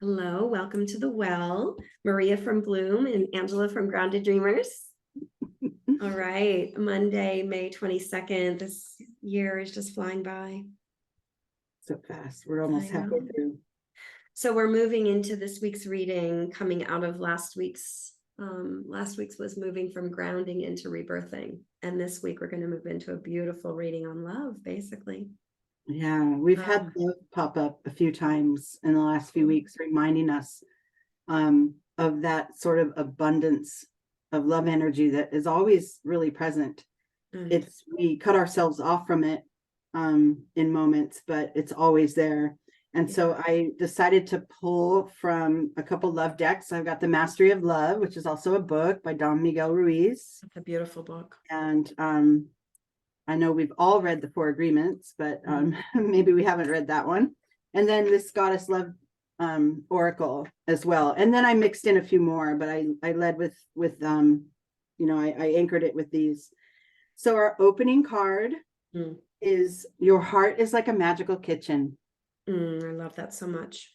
Hello, welcome to the well. Maria from Bloom and Angela from Grounded Dreamers. All right, Monday, May 22nd. This year is just flying by. So fast. We're almost halfway through. So we're moving into this week's reading, coming out of last week's. Last week's was moving from grounding into rebirthing. And this week we're going to move into a beautiful reading on love, basically. Yeah, we've had love pop up a few times in the last few weeks, reminding us of that sort of abundance of love energy that is always really present. We cut ourselves off from it in moments, but it's always there. And so I decided to pull from a couple love decks. I've got The Mastery of Love, which is also a book by Don Miguel Ruiz. It's a beautiful book. And I know we've all read the Four Agreements, but maybe we haven't read that one. And then this Goddess Love Oracle as well. And then I mixed in a few more, but I led with I anchored it with these. So our opening card is Your Heart is Like a Magical Kitchen. I love that so much.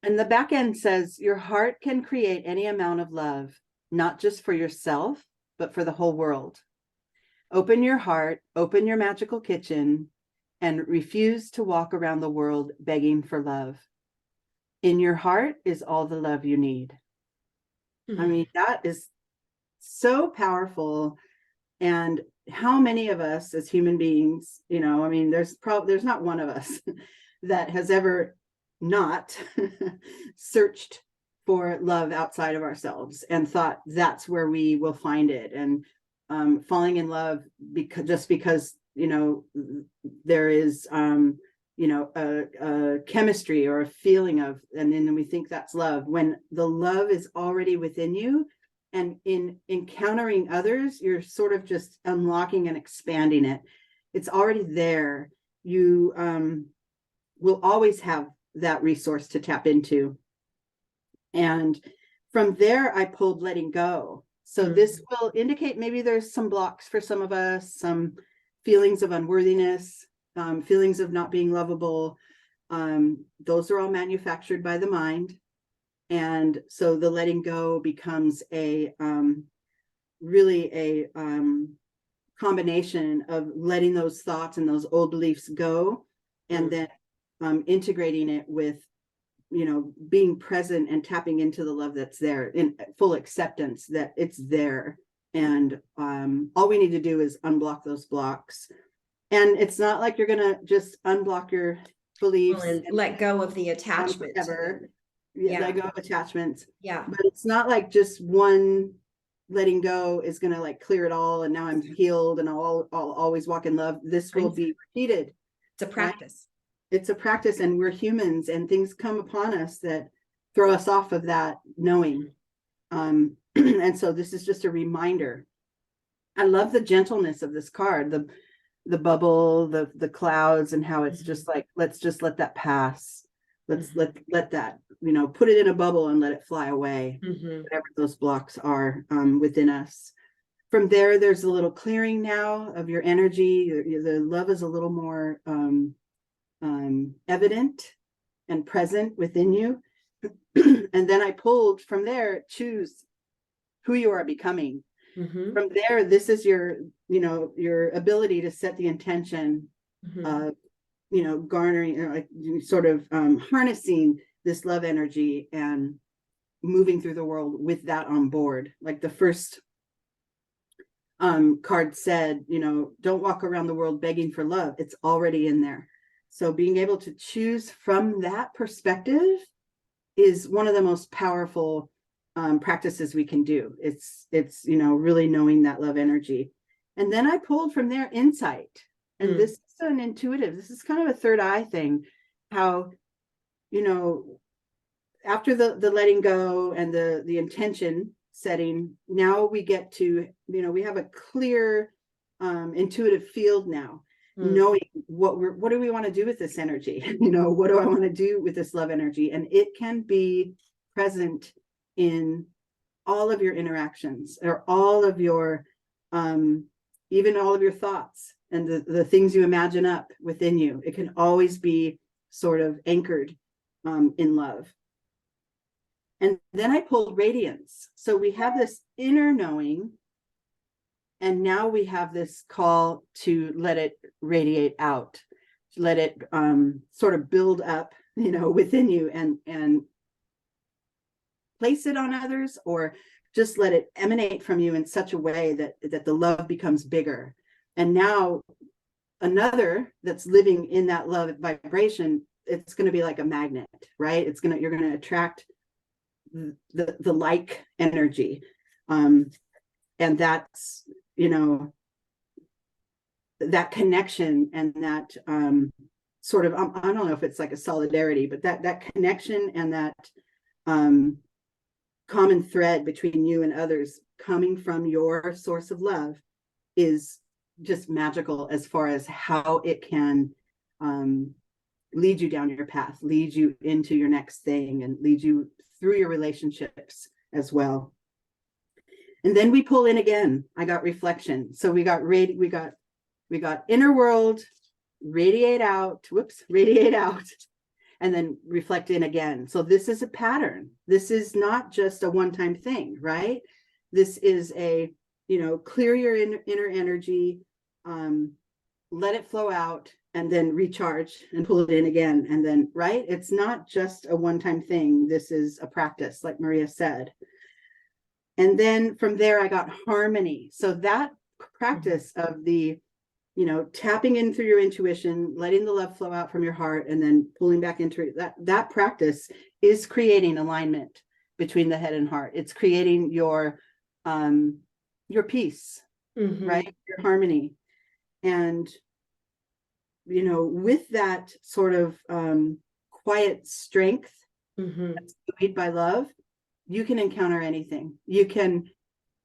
And the back end says, your heart can create any amount of love, not just for yourself, but for the whole world. Open your heart, open your magical kitchen, and refuse to walk around the world begging for love. In your heart is all the love you need. I mean, that is so powerful. And how many of us as human beings, there's not one of us that has ever not searched for love outside of ourselves and thought that's where we will find it. And falling in love because there is a chemistry or a feeling of, and then we think that's love, when the love is already within you. And in encountering others, you're sort of just unlocking and expanding it. It's already there. You will always have that resource to tap into. And from there, I pulled Letting Go. So this will indicate maybe there's some blocks for some of us, some feelings of unworthiness, feelings of not being lovable. Those are all manufactured by the mind. And so the letting go becomes really a combination of letting those thoughts and those old beliefs go, and then integrating it with being present and tapping into the love that's there in full acceptance that it's there. And all we need to do is unblock those blocks. And it's not like you're going to just unblock your beliefs and let go of the attachment. Let go of attachments. Yeah. But it's not like just one letting go is going to like clear it all. And now I'm healed and I'll always walk in love. This will be repeated. It's a practice. Right? It's a practice, and we're humans, and things come upon us that throw us off of that knowing. And so this is just a reminder. I love the gentleness of this card, the bubble, the clouds, and how it's just like, let's just let that pass. Let's let that, put it in a bubble and let it fly away, whatever those blocks are within us. From there, there's a little clearing now of your energy. The love is a little more evident and present within you. And then I pulled from there, choose who you are becoming. From there, this is your ability to set the intention of, garnering, like sort of harnessing this love energy and moving through the world with that on board. Like the first card said, don't walk around the world begging for love. It's already in there. So being able to choose from that perspective is one of the most powerful practices we can do. It's really knowing that love energy. And then I pulled from there insight. And this is an intuitive, this is kind of a third eye thing, how, after the letting go and the intention setting, now we get to, we have a clear intuitive field now, knowing what do we want to do with this energy? What do I want to do with this love energy? And it can be present in all of your interactions, or all of your, even all of your thoughts and the things you imagine up within you. It can always be sort of anchored in love. And then I pulled radiance. So we have this inner knowing, and now we have this call to let it radiate out, let it sort of build up, within you, and place it on others, or just let it emanate from you in such a way that the love becomes bigger. And now another that's living in that love vibration, it's going to be like a magnet, right? You're going to attract the like energy. And that's, that connection, and that sort of, I don't know if it's like a solidarity, but that connection and that common thread between you and others coming from your source of love is just magical, as far as how it can lead you down your path, lead you into your next thing, and lead you through your relationships as well. And then we pull in again. I got reflection. So we got inner world, radiate out, and then reflect in again. So this is a pattern. This is not just a one-time thing, right? This is a, clear your inner energy, let it flow out, and then recharge and pull it in again. And then, right? It's not just a one-time thing. This is a practice, like Maria said. And then from there, I got harmony. So that practice of the, tapping in through your intuition, letting the love flow out from your heart, and then pulling back into it, that practice is creating alignment between the head and heart. It's creating your peace, right? Your harmony. And, with that sort of quiet strength that's buoyed by love, you can encounter anything. You can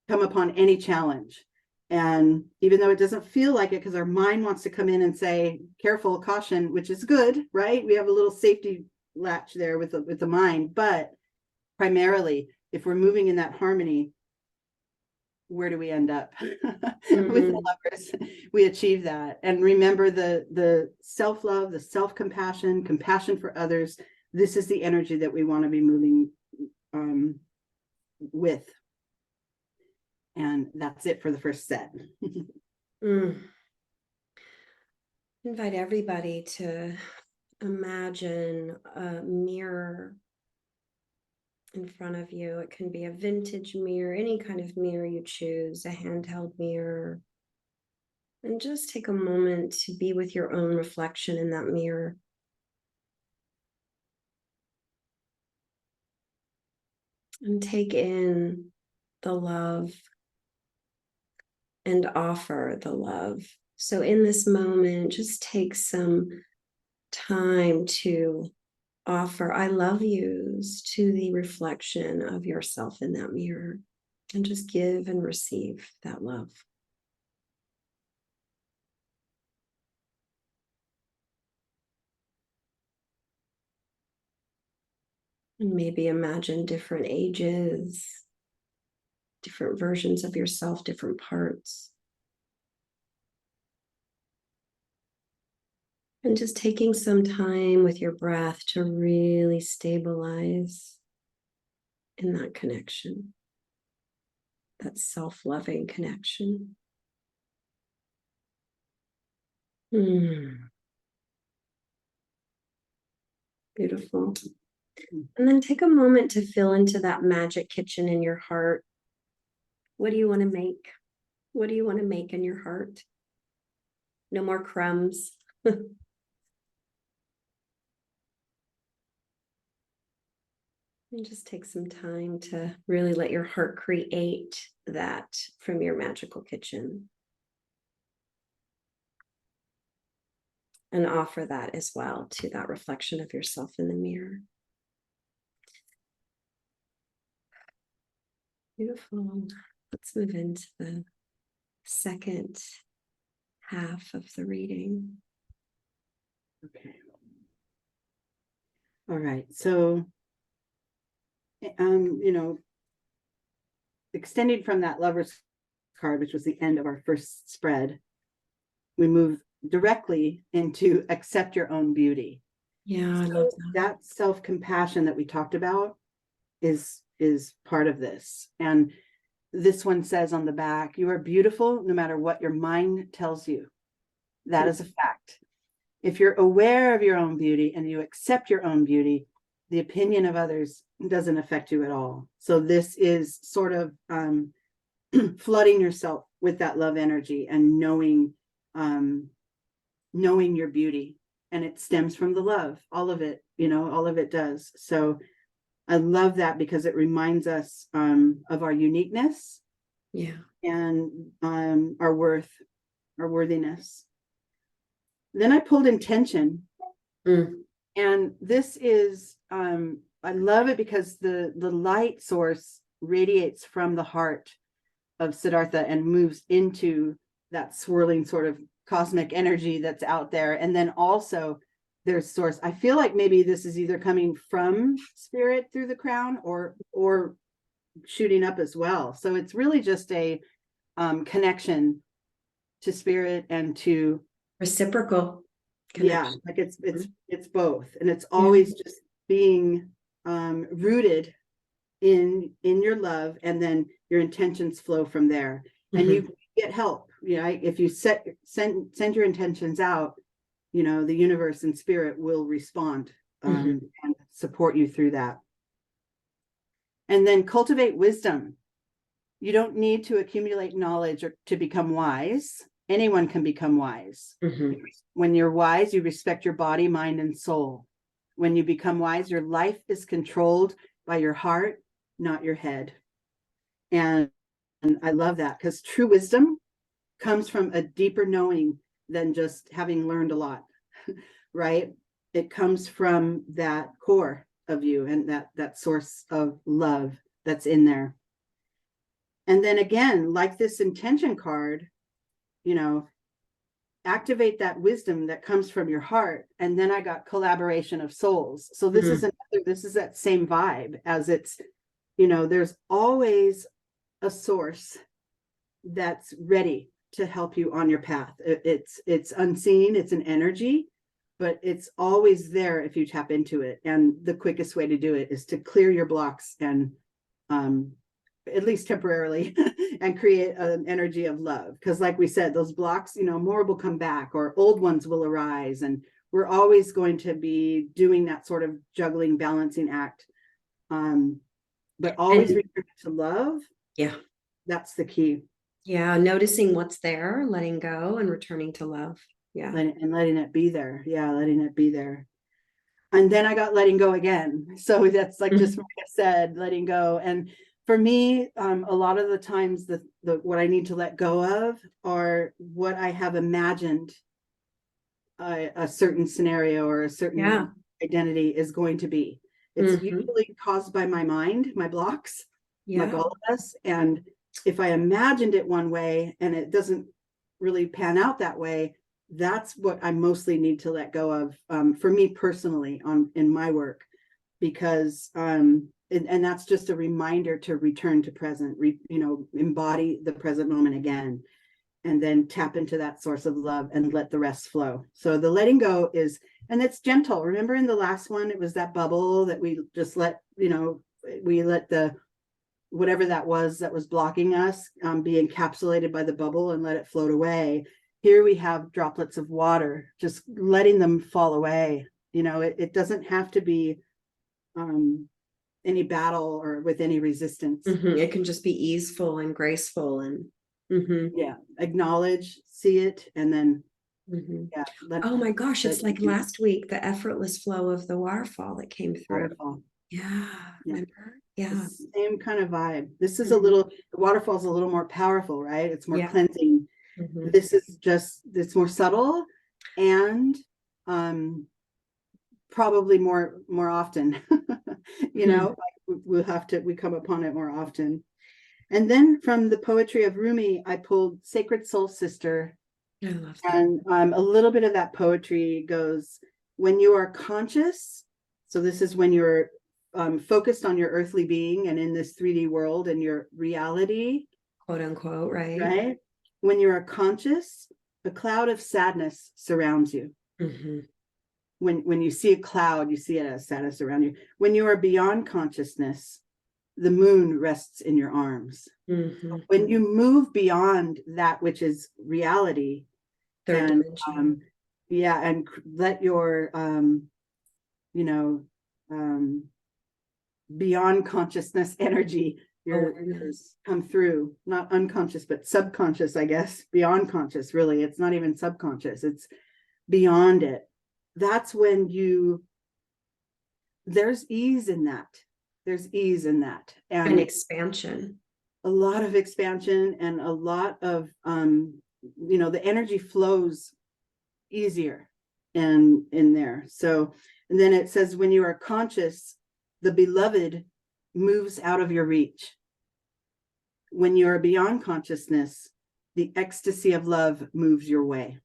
come upon any challenge. And even though it doesn't feel like it, because our mind wants to come in and say, careful, caution, which is good, right? We have a little safety latch there with the mind. But primarily, if we're moving in that harmony, where do we end up? With the lovers, we achieve that. And remember the self-love, the self-compassion, compassion for others. This is the energy that we want to be moving with. And that's it for the first set. Invite everybody to imagine a mirror in front of you. It can be a vintage mirror, any kind of mirror you choose, a handheld mirror. And just take a moment to be with your own reflection in that mirror. And take in the love and offer the love. So in this moment, just take some time to offer I love yous to the reflection of yourself in that mirror, and just give and receive that love. And maybe imagine different ages, different versions of yourself, different parts. And just taking some time with your breath to really stabilize in that connection, that self-loving connection. Beautiful. And then take a moment to fill into that magic kitchen in your heart. What do you want to make? What do you want to make in your heart? No more crumbs. And just take some time to really let your heart create that from your magical kitchen. And offer that as well to that reflection of yourself in the mirror. Beautiful. Let's move into the second half of the reading. Okay. All right. So, extending from that Lover's card, which was the end of our first spread, we move directly into accept your own beauty. Yeah, I So love that. that self-compassion that we talked about is part of this. And this one says on the back, you are beautiful no matter what your mind tells you. That is a fact. If you're aware of your own beauty and you accept your own beauty, the opinion of others doesn't affect you at all. So this is sort of flooding yourself with that love energy and knowing your beauty. And it stems from the love, all of it, all of it does. So I love that because it reminds us of our uniqueness, and our worth, our worthiness. Then I pulled intention. And this is, I love it because the light source radiates from the heart of Siddhartha and moves into that swirling sort of cosmic energy that's out there. And then also there's source. I feel like maybe this is either coming from spirit through the crown or shooting up as well. So it's really just a connection to spirit and to reciprocal connection. like it's both, and it's always just being rooted in your love, and then your intentions flow from there. And you get help, if you send your intentions out, the universe and spirit will respond and support you through that. And then cultivate wisdom. You don't need to accumulate knowledge or to become wise. Anyone can become wise. When you're wise, you respect your body, mind, and soul. When you become wise, your life is controlled by your heart, not your head. And I love that, because true wisdom comes from a deeper knowing than just having learned a lot, right? It comes from that core of you and that source of love that's in there. And then again, like this intention card, activate that wisdom that comes from your heart. And then I got collaboration of souls. So this is that same vibe, as it's, there's always a source that's ready to help you on your path. It's unseen, it's an energy, but it's always there if you tap into it. And the quickest way to do it is to clear your blocks and at least temporarily and create an energy of love. Because like we said, those blocks, more will come back or old ones will arise, and we're always going to be doing that sort of juggling, balancing act. But always return to love. That's the key. Noticing what's there, letting go, and returning to love. Letting it be there. Letting it be there. And then I got letting go again. So that's like just like I said, letting go. And for me, a lot of the times the what I need to let go of are what I have imagined a certain scenario or a certain identity is going to be. It's usually caused by my mind, my blocks, like all of us. And if I imagined it one way and it doesn't really pan out that way, that's what I mostly need to let go of, for me personally in my work, because and that's just a reminder to return to present, embody the present moment again, and then tap into that source of love and let the rest flow. So the letting go is, and it's gentle. Remember in the last one, it was that bubble that we just let, we let the whatever that was blocking us be encapsulated by the bubble and let it float away. Here we have droplets of water, just letting them fall away. It doesn't have to be any battle or with any resistance. It can just be easeful and graceful and acknowledge, see it, and then oh my gosh, it's like last week, the effortless flow of the waterfall that came through. Remember? Same kind of vibe. This is the waterfall's a little more powerful, right? It's more cleansing. This is it's more subtle and probably more often. We come upon it more often. And then from the poetry of Rumi, I pulled Sacred Soul Sister. I love that. And a little bit of that poetry goes, when you are conscious, so this is when you're focused on your earthly being and in this 3D world and your reality, quote unquote, right? When you are conscious, a cloud of sadness surrounds you. When you see a cloud, you see it as sadness around you. When you are beyond consciousness, the moon rests in your arms. Mhm. When you move beyond that which is reality, Third and dimension. yeah, and let your you know, beyond consciousness energy, your Awareness. come through, not unconscious, but subconscious, I guess, beyond conscious, really. It's not even subconscious, it's beyond it. That's when there's ease in that. There's ease in that. And And expansion. a lot of expansion and a lot of the energy flows easier in there. So, and then it says, when you are conscious, the beloved moves out of your reach. When you are beyond consciousness, the ecstasy of love moves your way.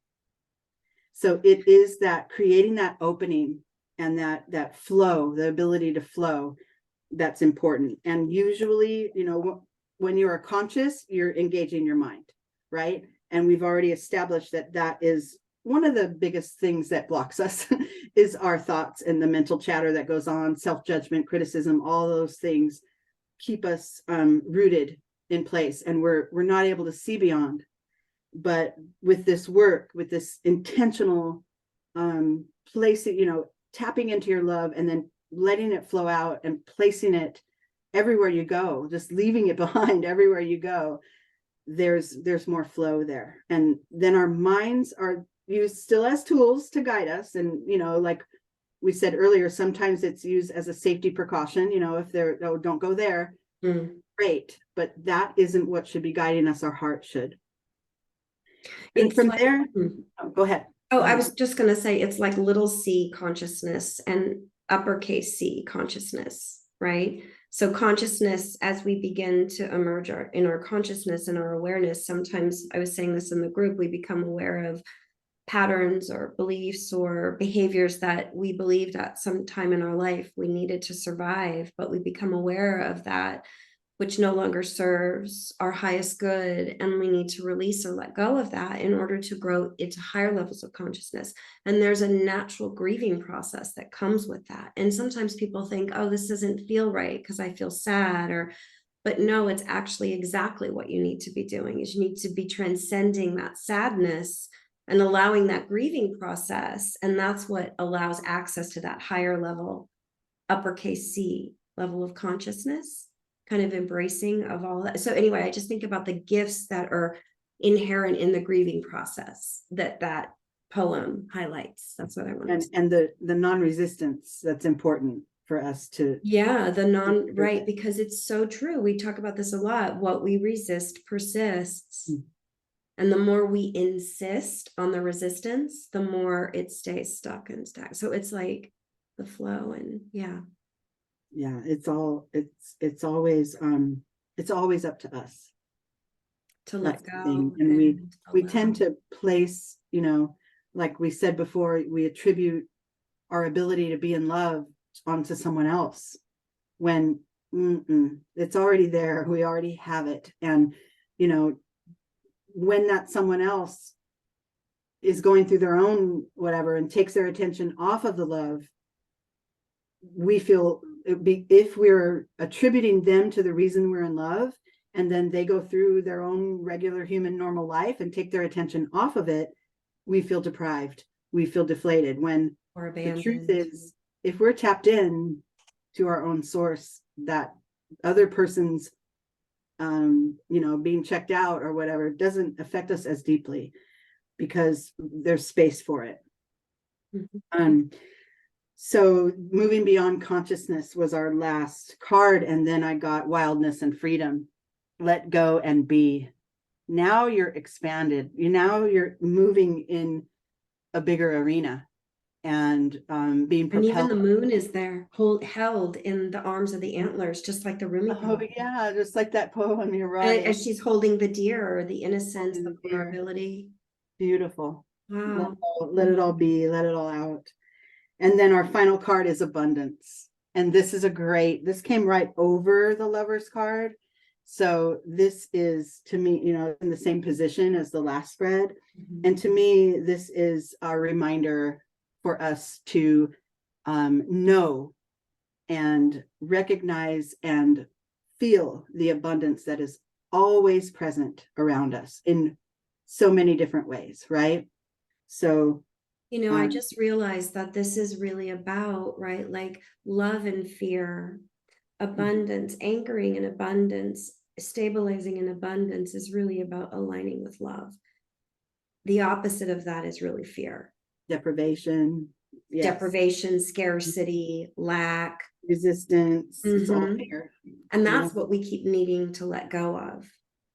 So it is that creating that opening and that flow, the ability to flow, that's important. And usually, when you are conscious, you're engaging your mind, right? And we've already established that that is one of the biggest things that blocks us is our thoughts and the mental chatter that goes on, self-judgment, criticism, all those things keep us rooted in place, and we're not able to see beyond. But with this work, with this intentional placing, tapping into your love and then letting it flow out and placing it everywhere you go, just leaving it behind everywhere you go, there's more flow there. And then our minds are used still as tools to guide us. And, like we said earlier, sometimes it's used as a safety precaution, if they're, oh, don't go there. Great. But that isn't what should be guiding us. Our heart should. And It's from like, there, go ahead. Oh, I was just going to say it's like little c consciousness and uppercase C consciousness, right? So consciousness, as we begin to emerge in our consciousness and our awareness, sometimes I was saying this in the group, we become aware of patterns or beliefs or behaviors that we believed at some time in our life we needed to survive, but we become aware of that, which no longer serves our highest good. And we need to release or let go of that in order to grow into higher levels of consciousness. And there's a natural grieving process that comes with that. And sometimes people think, oh, this doesn't feel right because I feel sad, but no, it's actually exactly what you need to be doing is you need to be transcending that sadness and allowing that grieving process. And that's what allows access to that higher level, uppercase C level of consciousness, kind of embracing of all that. So anyway, I just think about the gifts that are inherent in the grieving process that poem highlights. That's what I want to say. And the non-resistance that's important for us to. Yeah, right, because it's so true. We talk about this a lot. What we resist persists. And the more we insist on the resistance, the more it stays stuck and stacked. So it's like the flow, and yeah, it's always up to us to let go. And we tend to place, like we said before, we attribute our ability to be in love onto someone else when it's already there. We already have it. And when that someone else is going through their own whatever and takes their attention off of the love, we feel if we're attributing them to the reason we're in love, and then they go through their own regular human normal life and take their attention off of it, we feel deprived, we feel deflated, when the truth is, if we're tapped in to our own source, that other person's being checked out or whatever doesn't affect us as deeply because there's space for it. So moving beyond consciousness was our last card, and then I got wildness and freedom. Let go and be. Now you're expanded. You're moving in a bigger arena and being propelled. And even the moon is there, held in the arms of the antlers, just like the Rumi. Oh yeah, just like that poem. You're right. As she's holding the deer, or the innocence, the vulnerability. Beautiful. Wow. Let it all be. Let it all out. And then our final card is abundance. And this came right over the Lover's card. So this is, to me, in the same position as the last spread. And to me, this is our reminder for us to know and recognize and feel the abundance that is always present around us in so many different ways, right? So, I just realized that this is really about, right, like love and fear, abundance, anchoring in abundance, stabilizing in abundance is really about aligning with love. The opposite of that is really fear. deprivation, yes. Deprivation, scarcity, lack, Resistance, it's all Mhm. fear. And that's what we keep needing to let go of,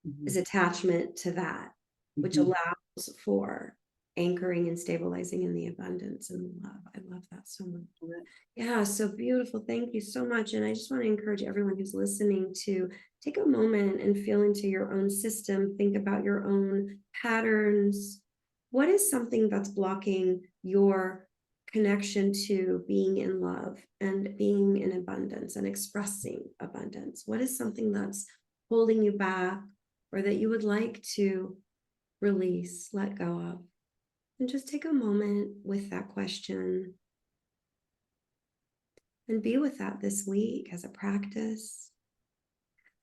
Mhm. is attachment to that, which Mhm. allows for anchoring and stabilizing in the abundance and the love. I love that so much. Yeah, so beautiful. Thank you so much. And I just want to encourage everyone who's listening to take a moment and feel into your own system, think about your own patterns. What is something that's blocking your connection to being in love and being in abundance and expressing abundance? What is something that's holding you back or that you would like to release, let go of? And just take a moment with that question and be with that this week as a practice.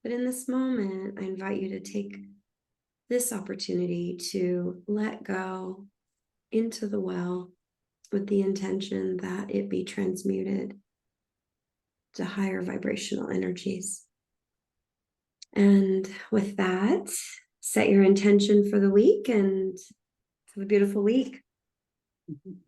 But in this moment, I invite you to take this opportunity to let go into the well with the intention that it be transmuted to higher vibrational energies. And with that, set your intention for the week and have a beautiful week. Mhm.